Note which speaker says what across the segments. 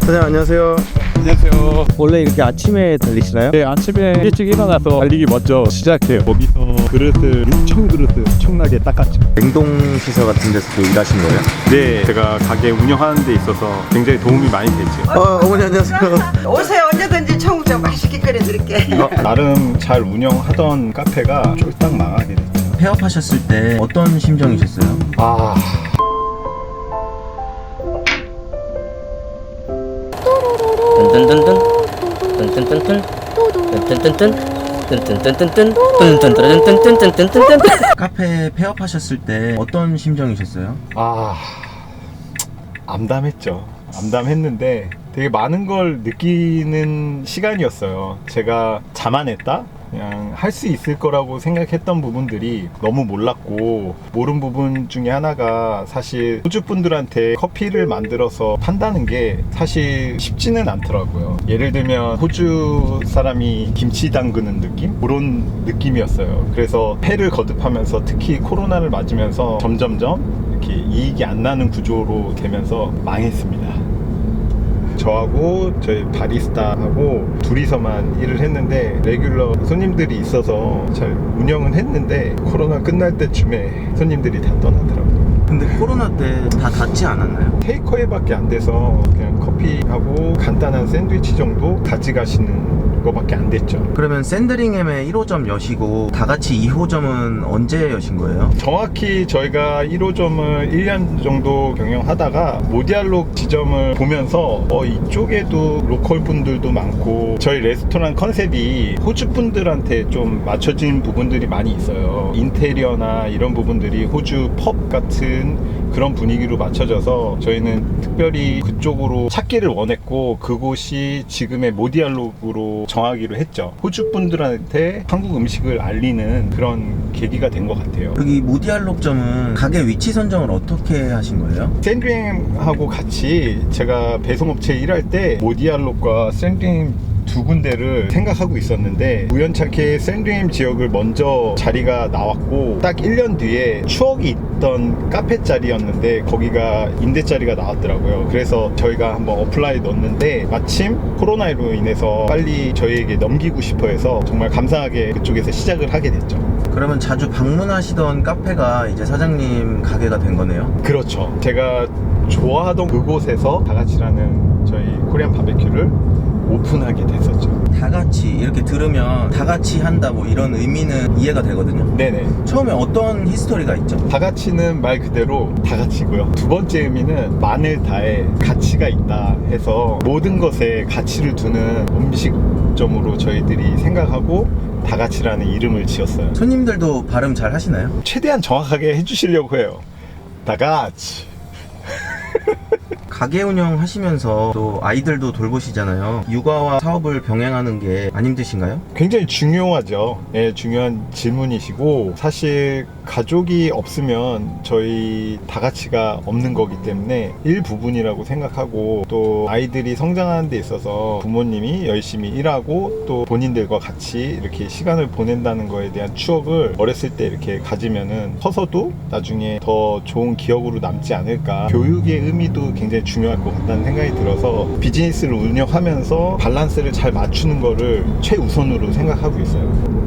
Speaker 1: 선생님 안녕하세요.
Speaker 2: 안녕하세요.
Speaker 1: 원래 이렇게 아침에 달리시나요?
Speaker 2: 네, 아침에 일찍 일어나서 달리기 먼저 시작해요. 거기서 그릇을 6,000그릇을 엄청나게 닦았죠.
Speaker 1: 냉동시설 같은 데서도 일하신 거예요?
Speaker 2: 네, 제가 가게 운영하는 데 있어서 굉장히 도움이 많이 되죠.
Speaker 1: 어머니 안녕하세요.
Speaker 3: 오세요. 언제든지 청국장 맛있게 끓여드릴게.
Speaker 2: 나름 잘 운영하던 카페가 쫄딱 망하게 됐죠.
Speaker 1: 폐업하셨을 때 어떤 심정이셨어요?
Speaker 2: 아,
Speaker 1: 카페 폐업하셨을 때 어떤 심정이셨어요?
Speaker 2: 암담했죠. 암담했는데 되게 많은 걸 느끼는 시간이었어요. 제가 자만했다? 그냥 할 수 있을 거라고 생각했던 부분들이 너무 몰랐고, 모르는 부분 중에 하나가 사실 호주 분들한테 커피를 만들어서 판다는 게 사실 쉽지는 않더라고요. 예를 들면 호주 사람이 김치 담그는 느낌? 그런 느낌이었어요. 그래서 폐를 거듭하면서 특히 코로나를 맞으면서 점점점 이렇게 이익이 안 나는 구조로 되면서 망했습니다. 저하고 저희 바리스타하고 둘이서만 일을 했는데 레귤러 손님들이 있어서 잘 운영은 했는데 코로나 끝날 때쯤에 손님들이 다 떠나더라고요.
Speaker 1: 근데 코로나 때 다 닫지 않았나요?
Speaker 2: 테이크어웨이밖에 안 돼서 그냥 커피하고 간단한 샌드위치 정도 가져가시는 거밖에 안 됐죠.
Speaker 1: 그러면 샌드링햄에 1호점 여시고 다 같이 2호점은 언제 여신 거예요?
Speaker 2: 정확히 저희가 1호점을 1년 정도 경영하다가 모디알록 지점을 보면서 이쪽에도 로컬 분들도 많고 저희 레스토랑 컨셉이 호주 분들한테 좀 맞춰진 부분들이 많이 있어요. 인테리어나 이런 부분들이 호주 펍 같은 그런 분위기로 맞춰져서 저희는 특별히 그쪽으로 찾기를 원했고, 그곳이 지금의 모디알록으로 정하기로 했죠. 호주 분들한테 한국 음식을 알리는 그런 계기가 된 것 같아요.
Speaker 1: 여기 모디알록점은 가게 위치 선정을 어떻게 하신 거예요?
Speaker 2: 샌드링하고 같이 제가 배송업체에 일할 때 모디알록과 샌드링 두 군데를 생각하고 있었는데 우연찮게 샌드림 지역을 먼저 자리가 나왔고, 딱 1년 뒤에 추억이 있던 카페 자리였는데 거기가 임대 자리가 나왔더라고요. 그래서 저희가 한번 어플라이 넣었는데 마침 코로나로 인해서 빨리 저희에게 넘기고 싶어 해서 정말 감사하게 그쪽에서 시작을 하게 됐죠.
Speaker 1: 그러면 자주 방문하시던 카페가 이제 사장님 가게가 된 거네요?
Speaker 2: 그렇죠. 제가 좋아하던 그곳에서 다같이라는 저희 코리안 바베큐를 오픈하게 됐었죠.
Speaker 1: 다 같이 이렇게 들으면 다 같이 한다 뭐 이런 의미는 이해가 되거든요.
Speaker 2: 네네.
Speaker 1: 처음에 어떤 히스토리가 있죠?
Speaker 2: 다같이는 말 그대로 다같이고요. 두 번째 의미는 만을 다해 가치가 있다 해서 모든 것에 가치를 두는 음식점으로 저희들이 생각하고 다같이라는 이름을 지었어요.
Speaker 1: 손님들도 발음 잘 하시나요?
Speaker 2: 최대한 정확하게 해주시려고 해요. 다같이.
Speaker 1: 가게 운영하시면서 또 아이들도 돌보시잖아요. 육아와 사업을 병행하는 게 안 힘드신가요?
Speaker 2: 굉장히 중요하죠. 예, 중요한 질문이시고, 사실 가족이 없으면 저희 다같이가 없는 거기 때문에 일부분이라고 생각하고, 또 아이들이 성장하는 데 있어서 부모님이 열심히 일하고 또 본인들과 같이 이렇게 시간을 보낸다는 거에 대한 추억을 어렸을 때 이렇게 가지면은 커서도 나중에 더 좋은 기억으로 남지 않을까. 교육의 의미도 굉장히 중요할 것 같다는 생각이 들어서 비즈니스를 운영하면서 밸런스를 잘 맞추는 거를 최우선으로 생각하고 있어요.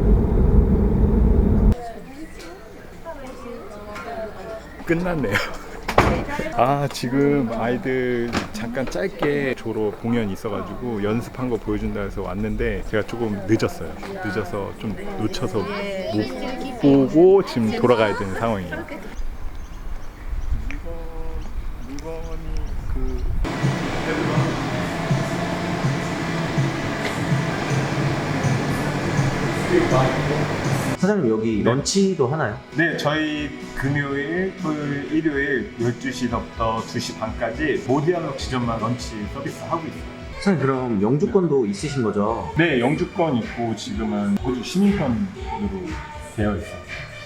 Speaker 2: 끝났네요. 지금 아이들 잠깐 짧게 졸업 공연이 있어가지고 연습한 거 보여준다 해서 왔는데 제가 조금 늦었어요. 늦어서 좀 놓쳐서 못 보고 지금 돌아가야 되는 상황이에요. 물건이
Speaker 1: 사장님 여기 런치도 하나요?
Speaker 2: 네, 저희 금요일, 토요일, 일요일 12시부터 2시 반까지 모디알록 지점만 런치 서비스 하고 있어요.
Speaker 1: 사장님 그럼 영주권도 있으신 거죠?
Speaker 2: 네, 영주권 있고 지금은 호주 시민권으로 되어 있어요.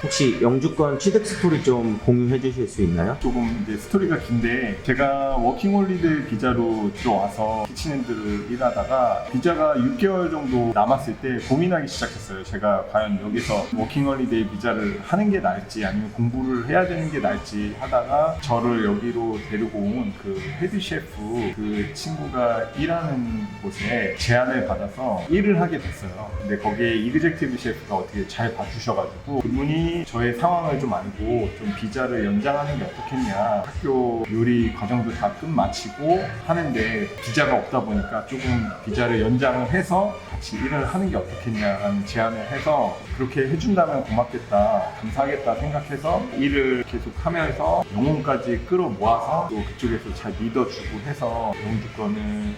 Speaker 1: 혹시 영주권 취득 스토리 좀 공유해 주실 수 있나요?
Speaker 2: 조금 이제 스토리가 긴데, 제가 워킹홀리데이 비자로 들어와서 키친핸드를 일하다가 비자가 6개월 정도 남았을 때 고민하기 시작했어요. 제가 과연 여기서 워킹홀리데이 비자를 하는 게 나을지 아니면 공부를 해야 되는 게 나을지 하다가 저를 여기로 데리고 온 그 헤드 셰프 그 친구가 일하는 곳에 제안을 받아서 일을 하게 됐어요. 근데 거기에 이그젝티브 셰프가 어떻게 잘 봐주셔가지고 그분이 저의 상황을 좀 알고 좀 비자를 연장하는 게 어떻겠냐, 학교 요리 과정도 다 끝마치고 하는데 비자가 없다 보니까 조금 비자를 연장을 해서 같이 일을 하는 게 어떻겠냐라는 제안을 해서, 그렇게 해준다면 고맙겠다, 감사하겠다 생각해서 일을 계속 하면서 영혼까지 끌어모아서 또 그쪽에서 잘 믿어주고 해서 영주권을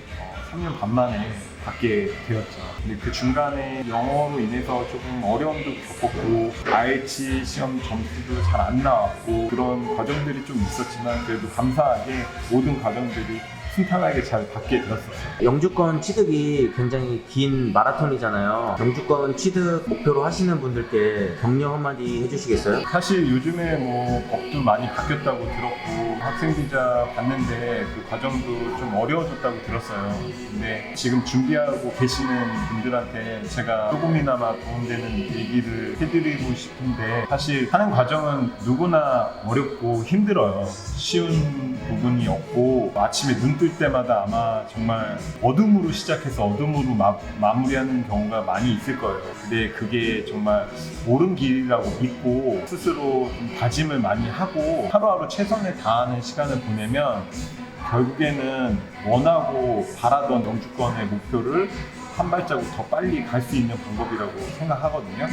Speaker 2: 3년 반 만에 받게 되었죠. 근데 그 중간에 영어로 인해서 조금 어려움도 겪었고 IELTS 시험 점수도 잘 안 나왔고 그런 과정들이 좀 있었지만 그래도 감사하게 모든 과정들이 순탄하게 잘 받게 되었어요.
Speaker 1: 영주권 취득이 굉장히 긴 마라톤이잖아요. 영주권 취득 목표로 하시는 분들께 격려 한마디 해주시겠어요?
Speaker 2: 사실 요즘에 뭐 법도 많이 바뀌었다고 들었고 학생 비자 받는데 그 과정도 좀 어려워졌다고 들었어요. 근데 지금 준비하고 계시는 분들한테 제가 조금이나마 도움되는 얘기를 해드리고 싶은데, 사실 하는 과정은 누구나 어렵고 힘들어요. 쉬운 부분이 없고 아침에 눈 뜰 때마다 아마 정말 어둠으로 시작해서 어둠으로 마무리하는 경우가 많이 있을 거예요. 근데 그게 정말 옳은 길이라고 믿고 스스로 좀 다짐을 많이 하고 하루하루 최선을 다하는 시간을 보내면 결국에는 원하고 바라던 영주권의 목표를 한 발자국 더 빨리 갈 수 있는 방법이라고 생각하거든요.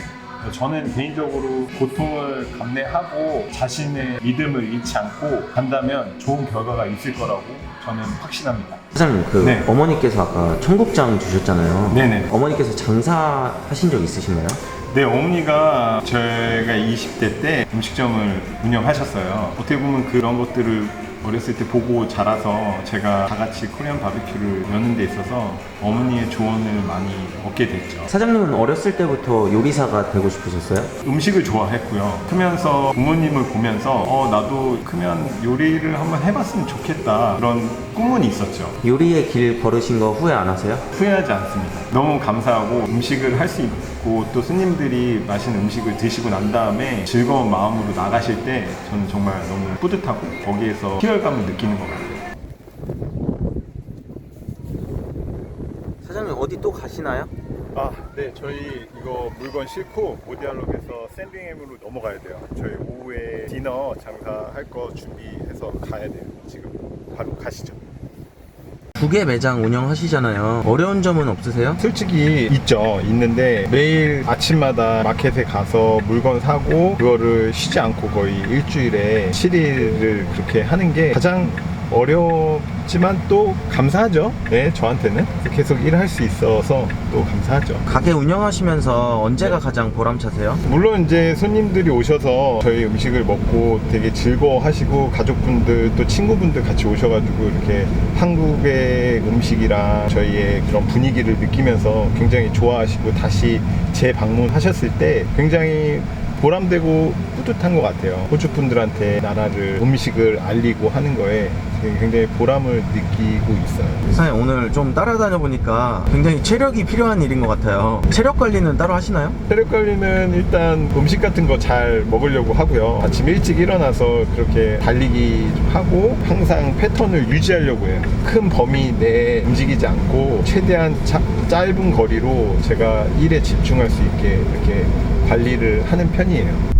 Speaker 2: 저는 개인적으로 고통을 감내하고 자신의 믿음을 잃지 않고 간다면 좋은 결과가 있을 거라고 저는 확신합니다.
Speaker 1: 사장님,
Speaker 2: 네.
Speaker 1: 어머니께서 아까 청국장 주셨잖아요.
Speaker 2: 네네.
Speaker 1: 어머니께서 장사하신 적 있으신가요?
Speaker 2: 네, 어머니가 제가 20대 때 음식점을 운영하셨어요. 어떻게 보면 그런 것들을 어렸을 때 보고 자라서 제가 다 같이 코리안 바비큐를 여는 데 있어서 어머니의 조언을 많이 얻게 됐죠.
Speaker 1: 사장님은 어렸을 때부터 요리사가 되고 싶으셨어요?
Speaker 2: 음식을 좋아했고요. 크면서 부모님을 보면서 나도 크면 요리를 한번 해봤으면 좋겠다, 그런 꿈은 있었죠.
Speaker 1: 요리의 길 걸으신 거 후회 안 하세요?
Speaker 2: 후회하지 않습니다. 너무 감사하고 음식을 할 수 있고 또 손님들이 맛있는 음식을 드시고 난 다음에 즐거운 마음으로 나가실 때 저는 정말 너무 뿌듯하고 거기에서 희열감을 느끼는 것 같아요.
Speaker 1: 사장님 어디 또 가시나요?
Speaker 2: 네, 저희 이거 물건 싣고 모디알록에서 샌딩햄으로 넘어가야 돼요. 저희 오후에 디너 장사할 거 준비해서 가야 돼요. 지금 바로 가시죠.
Speaker 1: 2개 매장 운영하시잖아요. 어려운 점은 없으세요?
Speaker 2: 솔직히 있는데 매일 아침마다 마켓에 가서 물건 사고 그거를 쉬지 않고 거의 일주일에 7일을 그렇게 하는 게 가장 어렵지만 또 감사하죠. 네, 저한테는 계속 일할 수 있어서 또 감사하죠.
Speaker 1: 가게 운영하시면서 언제가 가장 보람차세요?
Speaker 2: 물론 이제 손님들이 오셔서 저희 음식을 먹고 되게 즐거워하시고 가족분들 또 친구분들 같이 오셔가지고 이렇게 한국의 음식이랑 저희의 그런 분위기를 느끼면서 굉장히 좋아하시고 다시 재방문하셨을 때 굉장히 보람되고 뿌듯한 것 같아요. 호주 분들한테 나라를, 음식을 알리고 하는 거에 굉장히 보람을 느끼고 있어요.
Speaker 1: 사장님 오늘 좀 따라다녀 보니까 굉장히 체력이 필요한 일인 것 같아요. 체력 관리는 따로 하시나요?
Speaker 2: 체력 관리는 일단 음식 같은 거 잘 먹으려고 하고요. 아침 일찍 일어나서 그렇게 달리기 좀 하고 항상 패턴을 유지하려고 해요. 큰 범위 내에 움직이지 않고 최대한 짧은 거리로 제가 일에 집중할 수 있게 이렇게 관리를 하는 편이에요.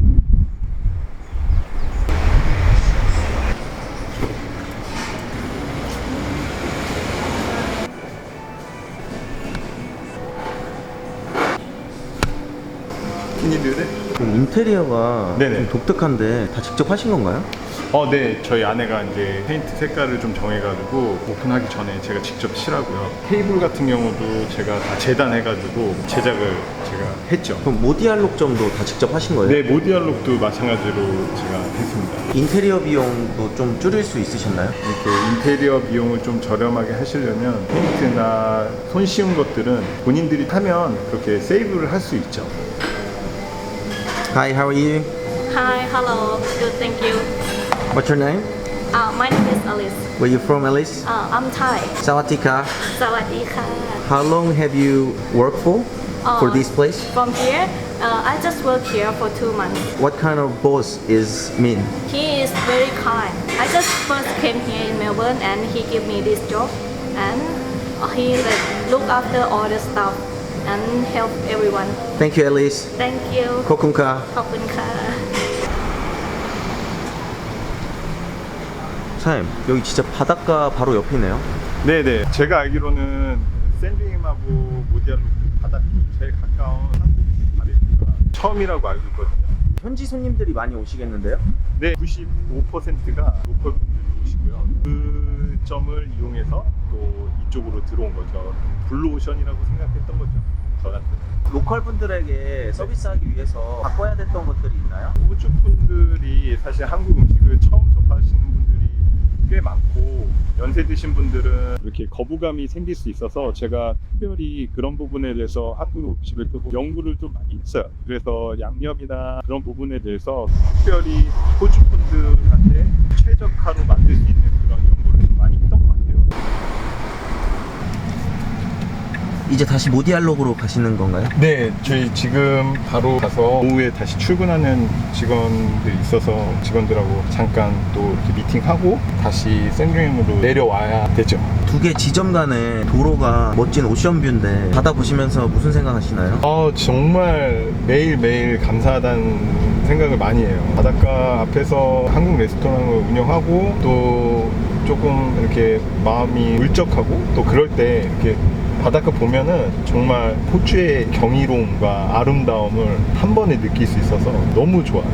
Speaker 1: 좀 인테리어가
Speaker 2: 네네.
Speaker 1: 좀 독특한데 다 직접 하신 건가요?
Speaker 2: 네. 저희 아내가 이제 페인트 색깔을 좀 정해가지고 오픈하기 전에 제가 직접 칠하고요. 테이블 같은 경우도 제가 다 재단해가지고 제작을 제가 했죠.
Speaker 1: 그럼 모디알록점도 다 직접 하신 거예요?
Speaker 2: 네, 모디알록도 마찬가지로 제가 했습니다.
Speaker 1: 인테리어 비용도 좀 줄일 수 있으셨나요?
Speaker 2: 이렇게 인테리어 비용을 좀 저렴하게 하시려면 페인트나 손쉬운 것들은 본인들이 하면 그렇게 세이브를 할 수 있죠.
Speaker 1: Hi, how are you?
Speaker 4: hello. Good, thank you.
Speaker 1: What's your name?
Speaker 4: My name is Alice.
Speaker 1: Where you from, Alice?
Speaker 4: I'm Thai.
Speaker 1: Sawatika.
Speaker 4: Sawadee-ka.
Speaker 1: How long have you worked for this place?
Speaker 4: From here, I just work here for 2 months.
Speaker 1: What kind of boss is Min?
Speaker 4: He is very kind. I just first came here in Melbourne and he gave me this job and he like look after all the stuff and help everyone.
Speaker 1: Thank you, Alice.
Speaker 4: Thank you.
Speaker 1: Kokunka.
Speaker 4: ขอบคุณค่ะ
Speaker 1: 사장님, 여기 진짜 바닷가 바로 옆이네요.
Speaker 2: 네네. 제가 알기로는 샌드윙하고 모디알로 바닷가 제일 가까운 한국 바베큐가 처음이라고 알고 있거든요.
Speaker 1: 현지 손님들이 많이 오시겠는데요?
Speaker 2: 네, 95%가 로컬 분들이 오시고요. 그 점을 이용해서 또 이쪽으로 들어온 거죠. 블루오션이라고 생각했던 거죠. 저한테는.
Speaker 1: 로컬 분들에게 서비스하기 위해서 바꿔야 됐던 것들이 있나요?
Speaker 2: 호주 분들이 사실 한국 음식을 처음 접하시는 분들이 꽤 많고 연세 드신 분들은 이렇게 거부감이 생길 수 있어서 제가 특별히 그런 부분에 대해서 한국 음식을 또 연구를 좀 많이 했어요. 그래서 양념이나 그런 부분에 대해서 특별히 호주 분들한테 최적화로 만들 수 있는 그런 연구를 좀 많이 했던 것 같아요.
Speaker 1: 이제 다시 모디알록으로 가시는 건가요?
Speaker 2: 네, 저희 지금 바로 가서 오후에 다시 출근하는 직원들 있어서 직원들하고 잠깐 또 이렇게 미팅하고 다시 샌드윙으로 내려와야 되죠.
Speaker 1: 두 개 지점 간에 도로가 멋진 오션뷰인데 바다 보시면서 무슨 생각하시나요?
Speaker 2: 정말 매일매일 감사하다는 생각을 많이 해요. 바닷가 앞에서 한국 레스토랑을 운영하고 또 조금 이렇게 마음이 울적하고 또 그럴 때 이렇게 바닷가 보면은 정말 호주의 경이로움과 아름다움을 한 번에 느낄 수 있어서 너무 좋아요.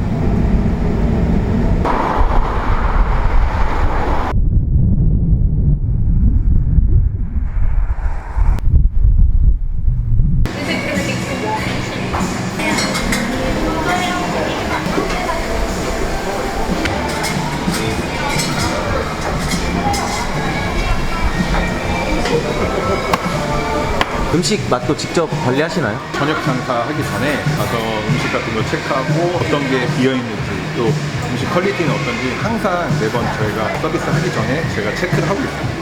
Speaker 1: 음식 맛도 직접 관리하시나요?
Speaker 2: 저녁 장사하기 전에 가서 음식 같은 거 체크하고 어떤 게 비어있는지 또 음식 퀄리티는 어떤지 항상 매번 저희가 서비스 하기 전에 제가 체크를 하고 있어요.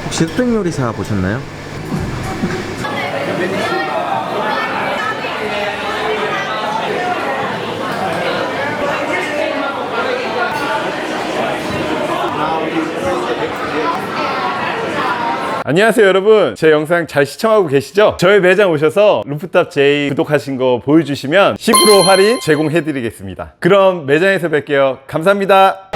Speaker 1: 혹시 흑백 요리사 보셨나요?
Speaker 5: 안녕하세요 여러분, 제 영상 잘 시청하고 계시죠? 저희 매장 오셔서 루프탑 J 구독하신 거 보여주시면 10% 할인 제공해드리겠습니다. 그럼 매장에서 뵐게요. 감사합니다.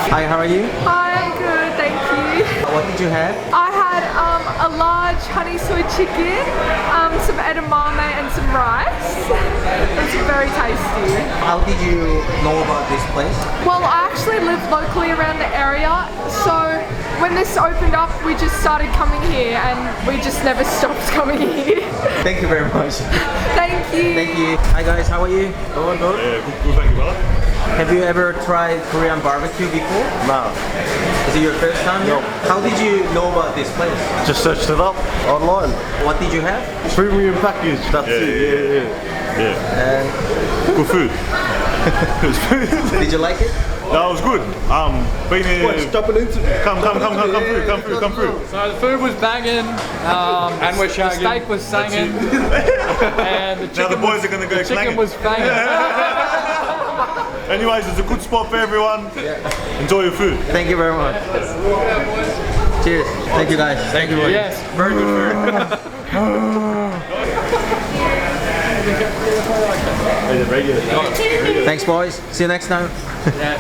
Speaker 1: Hi, how are you?
Speaker 6: Hi, I'm good, thank you.
Speaker 1: What did you have?
Speaker 6: I had a large honey soy chicken, some edamame and some rice. It was very tasty.
Speaker 1: How did you know about this place?
Speaker 6: Well, I actually live locally around the area, so when this opened up, we just started coming here and we just never stopped coming here.
Speaker 1: Thank you very much.
Speaker 6: Thank you.
Speaker 1: Thank you. Hi guys, how are you? Good.
Speaker 2: 네, 구상이가
Speaker 1: Have you ever tried Korean barbecue before?
Speaker 7: No,
Speaker 1: Is it your first time here? How did you know about this place?
Speaker 7: just searched it up online.
Speaker 1: What did you have?
Speaker 7: Premium package, that's it.
Speaker 1: And
Speaker 7: Good food.
Speaker 1: did you like it?
Speaker 7: That was good. Been here.
Speaker 8: Jumping into it.
Speaker 7: Come through.
Speaker 8: So the food was banging, and we're shagging. The steak was singing, and the chicken,
Speaker 7: Now the boys are gonna go
Speaker 8: the chicken
Speaker 7: clanging.
Speaker 8: was banging.
Speaker 7: Anyways, it's a good spot for everyone. Enjoy your food.
Speaker 1: Thank you very much. Cheers. Thank you guys. Thank you.
Speaker 8: Yes, very good food.
Speaker 1: Thanks boys. See you next time.
Speaker 8: Yes.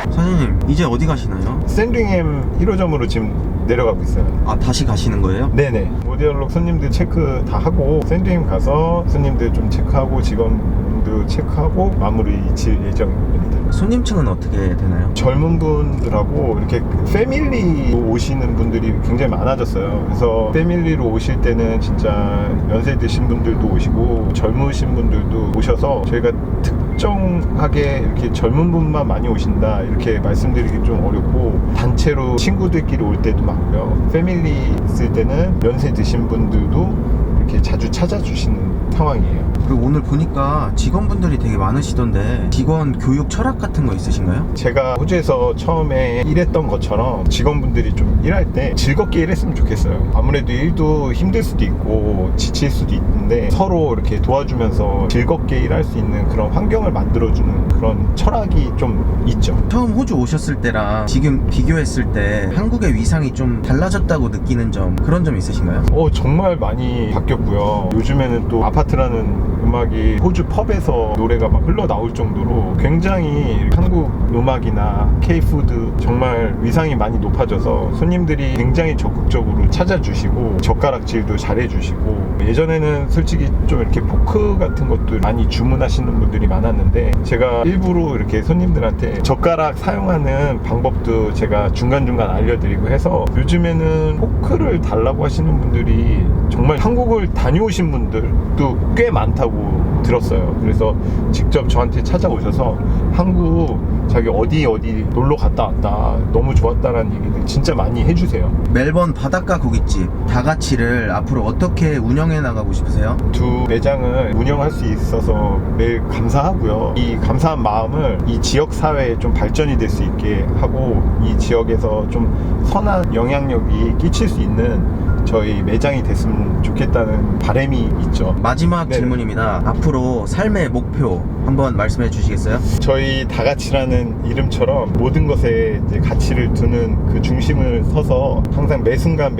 Speaker 1: 사장님 이제 어디 가시나요?
Speaker 2: 샌드링햄 1호점으로 지금 내려가고 있어요.
Speaker 1: 아 다시 가시는 거예요?
Speaker 2: 네네. 모디얼록 손님들 체크 다 하고 샌드링햄 가서 손님들 좀 체크하고 직원도 체크하고 마무리 질 예정입니다.
Speaker 1: 손님층은 어떻게 되나요?
Speaker 2: 젊은 분들하고 이렇게 패밀리로 오시는 분들이 굉장히 많아졌어요. 그래서 패밀리로 오실 때는 진짜 연세 드신 분들도 오시고 젊으신 분들도 오셔서 저희가 특정하게 이렇게 젊은 분만 많이 오신다 이렇게 말씀드리기 좀 어렵고 단체로 친구들끼리 올 때도 많고요. 패밀리 있을 때는 연세 드신 분들도 이렇게 자주 찾아주시는 상황이에요.
Speaker 1: 그리고 오늘 보니까 직원분들이 되게 많으시던데 직원 교육 철학 같은 거 있으신가요?
Speaker 2: 제가 호주에서 처음에 일했던 것처럼 직원분들이 좀 일할 때 즐겁게 일했으면 좋겠어요. 아무래도 일도 힘들 수도 있고 지칠 수도 있는데 서로 이렇게 도와주면서 즐겁게 일할 수 있는 그런 환경을 만들어주는 그런 철학이 좀 있죠.
Speaker 1: 처음 호주 오셨을 때랑 지금 비교했을 때 한국의 위상이 좀 달라졌다고 느끼는 점 그런 점 있으신가요?
Speaker 2: 정말 많이 바뀌었고요. 요즘에는 또 아파트라는 음악이 호주 펍에서 노래가 막 흘러나올 정도로 굉장히 한국 음악이나 K-푸드 정말 위상이 많이 높아져서 손님들이 굉장히 적극적으로 찾아주시고 젓가락질도 잘해주시고 예전에는 솔직히 좀 이렇게 포크 같은 것들 많이 주문하시는 분들이 많았는데 제가 일부러 이렇게 손님들한테 젓가락 사용하는 방법도 제가 중간중간 알려드리고 해서 요즘에는 포크를 달라고 하시는 분들이 정말 한국을 다녀오신 분들도 꽤 많다고 들었어요. 그래서 직접 저한테 찾아오셔서 한국 자기 어디 놀러 갔다 왔다 너무 좋았다라는 얘기들 진짜 많이 해주세요.
Speaker 1: 멜번 바닷가 고깃집 다가치를 앞으로 어떻게 운영해 나가고 싶으세요?
Speaker 2: 두 매장을 운영할 수 있어서 매일 감사하고요. 이 감사한 마음을 이 지역 사회에 좀 발전이 될 수 있게 하고 이 지역에서 좀 선한 영향력이 끼칠 수 있는 저희 매장이 됐으면 좋겠다는 바람이 있죠.
Speaker 1: 마지막
Speaker 2: 네.
Speaker 1: 질문입니다. 앞으로 삶의 목표 한번 말씀해 주시겠어요?
Speaker 2: 저희 다가치라는 이름처럼 모든 것에 이제 가치를 두는 그 중심을 서서 항상 매 순간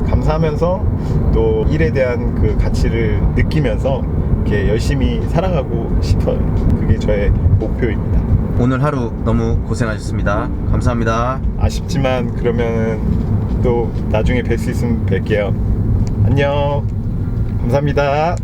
Speaker 2: 감사하면서 또 일에 대한 그 가치를 느끼면서 이렇게 열심히 살아가고 싶어요. 그게 저의 목표입니다.
Speaker 1: 오늘 하루 너무 고생하셨습니다. 감사합니다.
Speaker 2: 아쉽지만 그러면 또 나중에 뵐 수 있으면 뵐게요. 안녕. 감사합니다.